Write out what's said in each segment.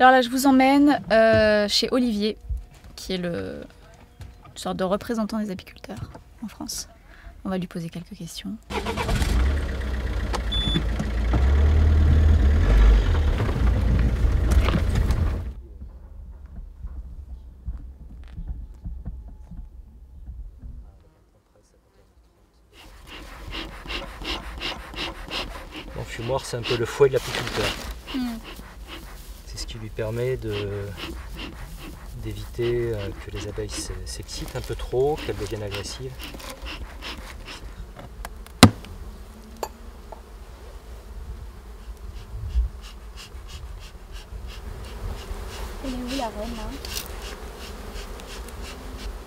Alors là, je vous emmène chez Olivier, qui est une sorte de représentant des apiculteurs en France. On va lui poser quelques questions. L'enfumoir, c'est un peu le fouet de l'apiculteur. C'est ce qui lui permet d'éviter que les abeilles s'excitent un peu trop, qu'elles deviennent agressives. Elle est où la reine là?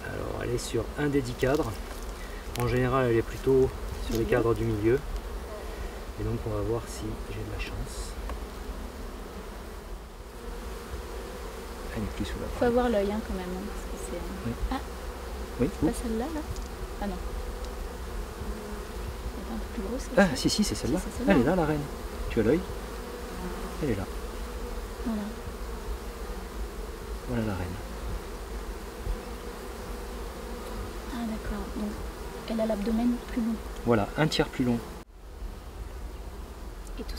Alors elle est sur un des 10 cadres. En général elle est plutôt sur les cadres du milieu. Et donc on va voir si j'ai de la chance. Elle est plus sous la. Faut avoir l'œil hein, quand même. Hein, parce que oui. Ah, oui. c'est pas celle-là là? Ah non. Elle est un peu plus grosse. Ah si c'est celle-là. Si, c'est celle-là. Elle est là la reine. Tu as l'œil? Elle est là. Voilà. Voilà la reine. Ah d'accord. Donc elle a l'abdomen plus long. Voilà, un tiers plus long. Et toutes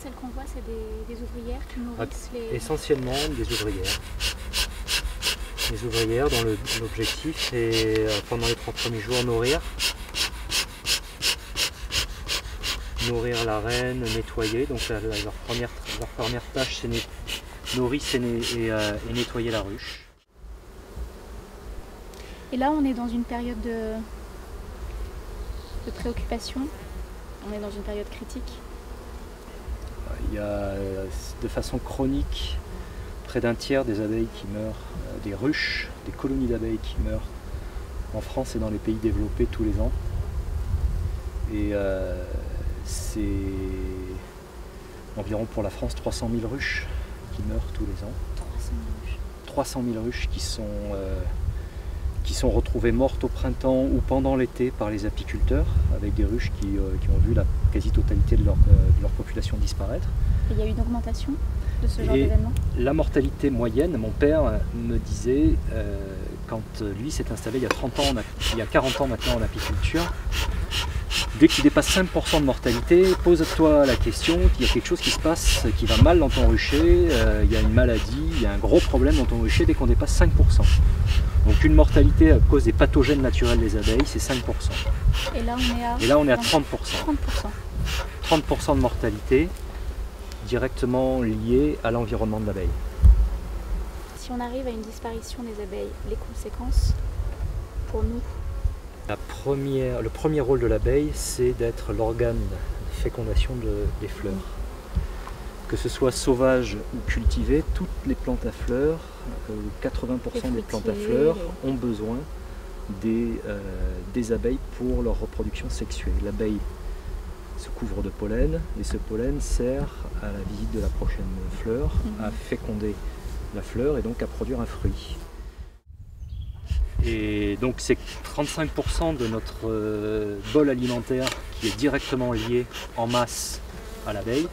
celles qu'on voit, c'est des ouvrières qui nourrissent les... Essentiellement des ouvrières. Les ouvrières dont l'objectif c'est pendant les 3 premiers jours nourrir la reine, nettoyer. Donc leur première tâche c'est nourrir et nettoyer la ruche. Et là on est dans une période de préoccupation, on est dans une période critique. Il y a de façon chronique près d'un tiers des abeilles qui meurent, des ruches, des colonies d'abeilles qui meurent en France et dans les pays développés tous les ans. Et c'est environ pour la France 300 000 ruches qui meurent tous les ans. 300 000 ruches qui sont retrouvées mortes au printemps ou pendant l'été par les apiculteurs, avec des ruches qui ont vu la quasi-totalité de leur population disparaître. Et il y a eu une augmentation de ce genre d'événement? La mortalité moyenne, mon père me disait, quand lui s'est installé il y a 40 ans maintenant en apiculture, dès que tu dépasses 5% de mortalité, pose-toi la question qu'il y a quelque chose qui se passe, qui va mal dans ton rucher, il y a une maladie, il y a un gros problème dans ton rucher dès qu'on dépasse 5%. Donc une mortalité à cause des pathogènes naturels des abeilles, c'est 5%. Et là on est à 30%. 30% de mortalité directement liée à l'environnement de l'abeille. Si on arrive à une disparition des abeilles, les conséquences pour nous? Le premier rôle de l'abeille, c'est d'être l'organe de fécondation des fleurs. Que ce soit sauvage ou cultivé, toutes les plantes à fleurs, 80% des plantes à fleurs ont besoin des abeilles pour leur reproduction sexuelle. L'abeille se couvre de pollen et ce pollen sert à la visite de la prochaine fleur, à féconder la fleur et donc à produire un fruit. Et donc c'est 35% de notre bol alimentaire qui est directement lié en masse à l'abeille.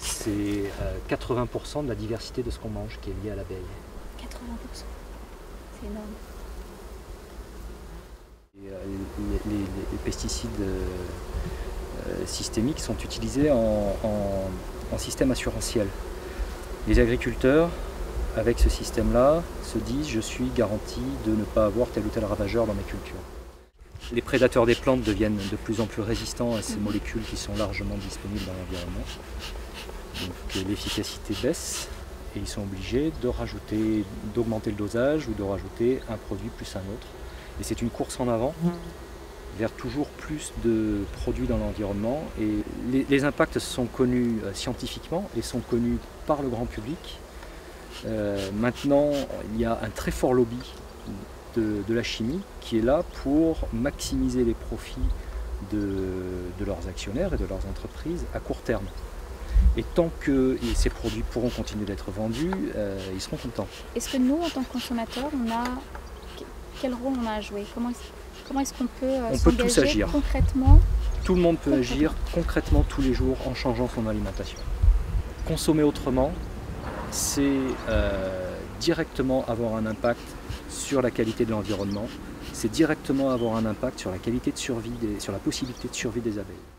C'est 80% de la diversité de ce qu'on mange qui est lié à l'abeille. 80%, c'est énorme. Et, les pesticides systémiques sont utilisés en système assurantiel. Les agriculteurs, avec ce système-là, se disent « je suis garanti de ne pas avoir tel ou tel ravageur dans mes cultures ». Les prédateurs des plantes deviennent de plus en plus résistants à ces molécules qui sont largement disponibles dans l'environnement. Donc l'efficacité baisse et ils sont obligés d'augmenter le dosage ou de rajouter un produit plus un autre. Et c'est une course en avant vers toujours plus de produits dans l'environnement. Et les impacts sont connus scientifiquement et sont connus par le grand public. Maintenant, il y a un très fort lobby de la chimie qui est là pour maximiser les profits de leurs actionnaires et de leurs entreprises à court terme. Et tant que ces produits pourront continuer d'être vendus, ils seront contents. Est-ce que nous, en tant que consommateurs, quel rôle on a à jouer? Comment est-ce qu'on peut s'engager concrètement? Tout le monde peut agir concrètement tous les jours en changeant son alimentation. Consommer autrement, c'est directement avoir un impact sur la qualité de l'environnement, c'est directement avoir un impact sur la qualité de survie, sur la possibilité de survie des abeilles.